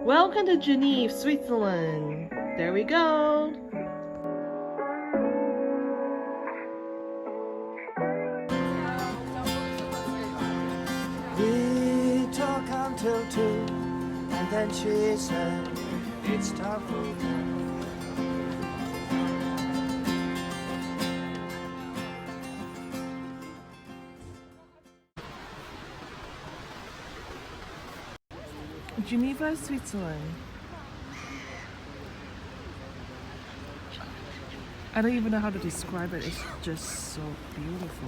Welcome to Geneva, Switzerland. There we go. We talk until 2, and then she said, it's time for bed. Geneva, Switzerland. I don't even know how to describe it. It's just so beautiful.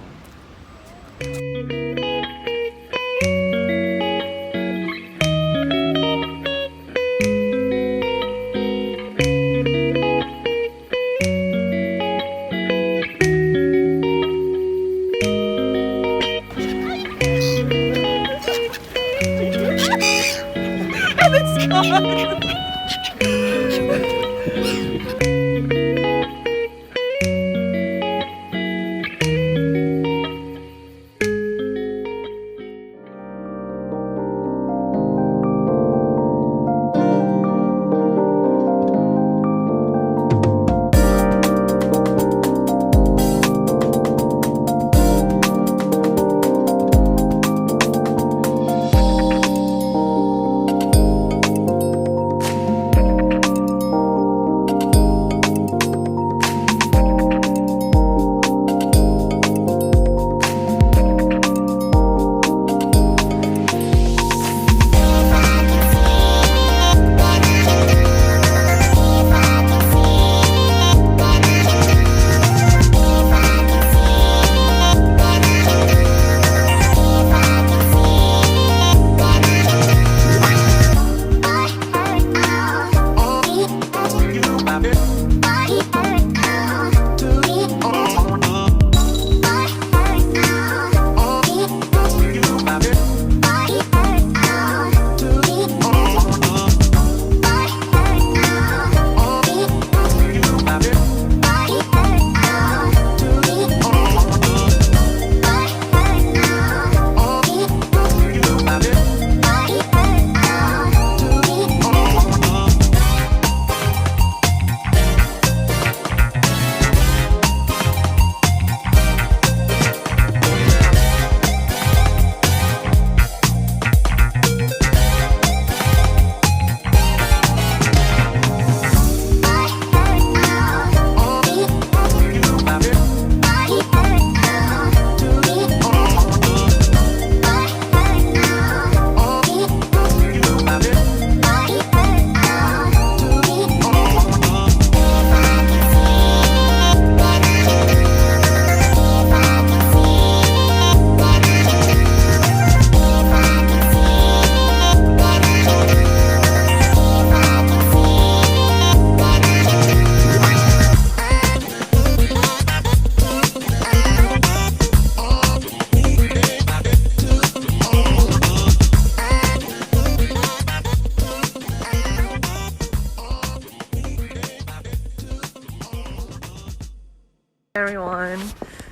Everyone,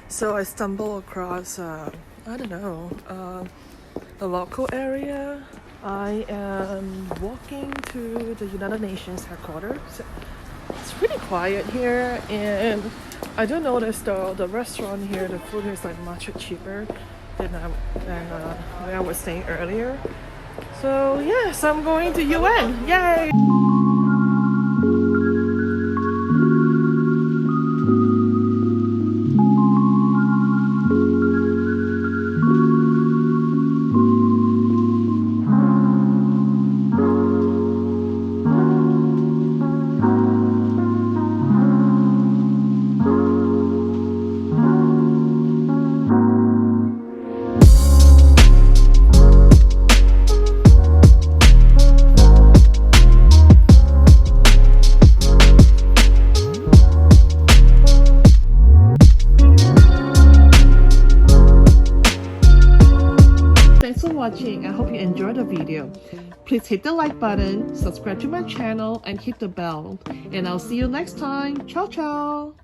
so I stumbled across I don't know, a local area. I am walking to the United Nations headquarters. It's pretty quiet here, and I do notice the restaurant here, the food is like much cheaper than where I was staying earlier. So yes, I'm going to UN. Yay! Watching. I hope you enjoyed the video. Please hit the like button, subscribe to my channel, and hit the bell. And I'll see you next time. Ciao, ciao!